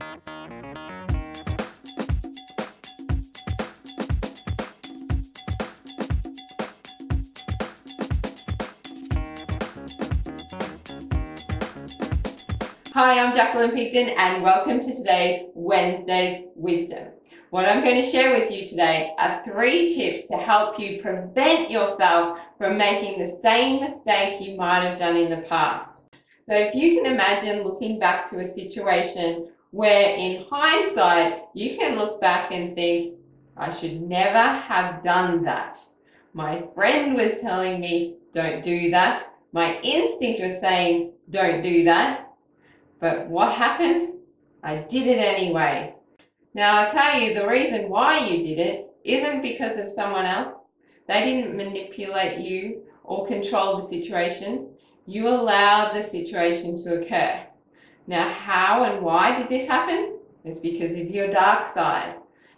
Hi, I'm Jacqueline Pigdon and welcome to today's Wednesday's Wisdom. What I'm going to share with you today are 3 tips to help you prevent yourself from making the same mistake you might have done in the past. So if you can imagine looking back to a situation where in hindsight you can look back and think, I should never have done that. My friend was telling me, don't do that. My instinct was saying, don't do that. But what happened? I did it anyway. Now I'll tell you, the reason why you did it isn't because of someone else. They didn't manipulate you or control the situation. You allowed the situation to occur. Now how and why did this happen? It's because of your dark side.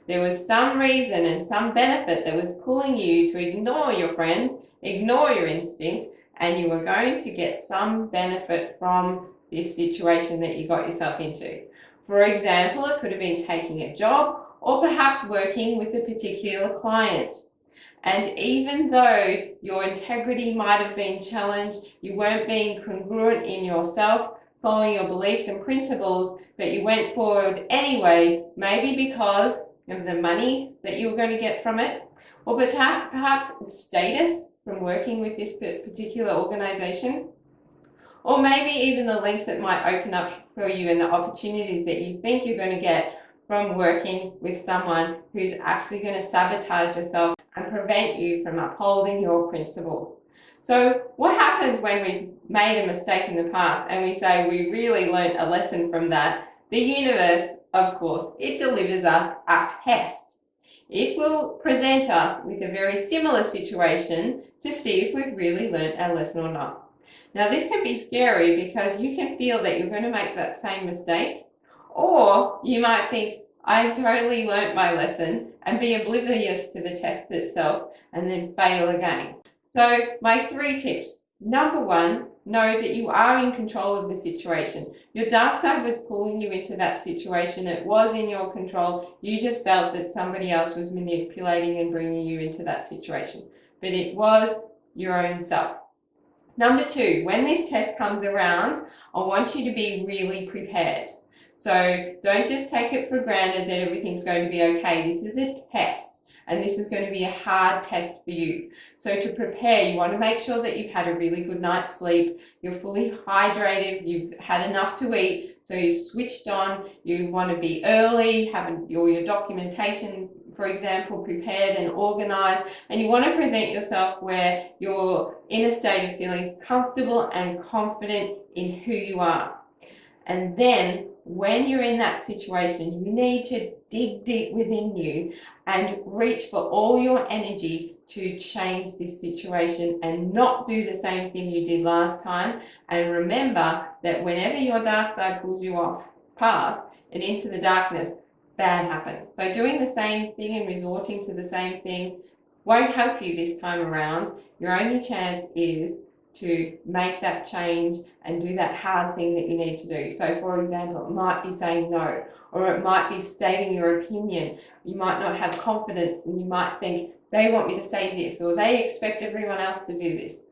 There was some reason and some benefit that was pulling you to ignore your friend, ignore your instinct, and you were going to get some benefit from this situation that you got yourself into. For example, it could have been taking a job or perhaps working with a particular client. And even though your integrity might have been challenged, you weren't being congruent in yourself, following your beliefs and principles, but you went forward anyway, maybe because of the money that you were going to get from it, or perhaps the status from working with this particular organization, or maybe even the links that might open up for you and the opportunities that you think you're going to get from working with someone who's actually going to sabotage yourself and prevent you from upholding your principles. So what happens when we've made a mistake in the past and we say we really learned a lesson from that? The universe, of course, it delivers us a test. It will present us with a very similar situation to see if we've really learned our lesson or not. Now this can be scary because you can feel that you're going to make that same mistake, or you might think, I totally learnt my lesson, and be oblivious to the test itself and then fail again. So my 3 tips. Number 1, know that you are in control of the situation. Your dark side was pulling you into that situation. It was in your control. You just felt that somebody else was manipulating and bringing you into that situation. But it was your own self. Number 2, when this test comes around, I want you to be really prepared. So don't just take it for granted that everything's going to be okay. This is a test, and this is going to be a hard test for you. So to prepare, you want to make sure that you've had a really good night's sleep, you're fully hydrated, you've had enough to eat, so you're switched on, you want to be early, have all your documentation, for example, prepared and organized, and you want to present yourself where you're in a state of feeling comfortable and confident in who you are. And then when you're in that situation, you need to dig deep within you and reach for all your energy to change this situation and not do the same thing you did last time. And remember that whenever your dark side pulls you off path and into the darkness, bad happens. So doing the same thing and resorting to the same thing won't help you this time around. Your only chance is to make that change and do that hard thing that you need to do. So for example, it might be saying no, or it might be stating your opinion. You might not have confidence and you might think, they want me to say this, or they expect everyone else to do this.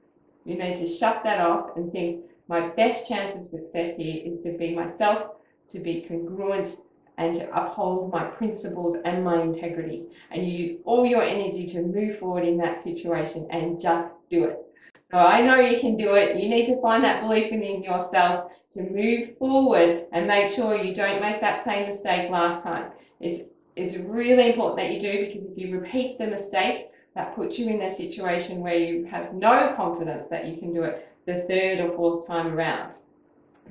You need to shut that off and think, my best chance of success here is to be myself, to be congruent, and to uphold my principles and my integrity. And you use all your energy to move forward in that situation and just do it. So I know you can do it. You need to find that belief within yourself to move forward and make sure you don't make that same mistake last time. It's really important that you do, because if you repeat the mistake, that puts you in a situation where you have no confidence that you can do it the 3rd or 4th time around.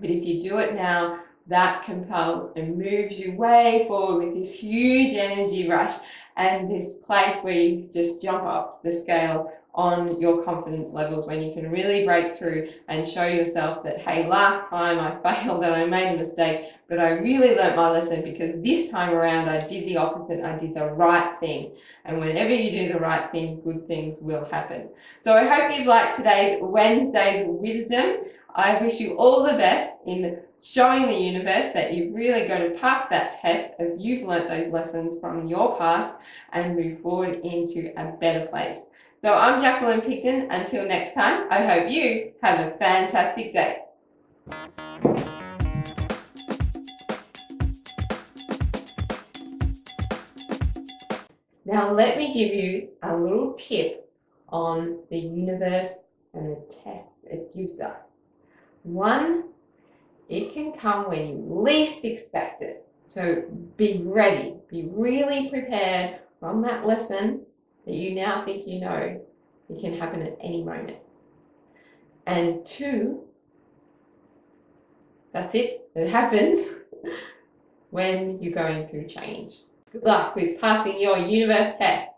But if you do it now, that compels and moves you way forward with this huge energy rush and this place where you just jump up the scale on your confidence levels, when you can really break through and show yourself that, hey, last time I failed and I made a mistake, but I really learnt my lesson, because this time around I did the opposite. I did the right thing. And whenever you do the right thing, good things will happen. So I hope you've liked today's Wednesday's Wisdom. I wish you all the best in showing the universe that you've really got to pass that test of you've learnt those lessons from your past and move forward into a better place. So I'm Jacqueline Pigdon. Until next time, I hope you have a fantastic day. Now let me give you a little tip on the universe and the tests it gives us. One, it can come when you least expect it. So be ready, be really prepared from that lesson that you now think you know. It can happen at any moment. And two, that's it. It happens when you're going through change. Good luck with passing your universe test.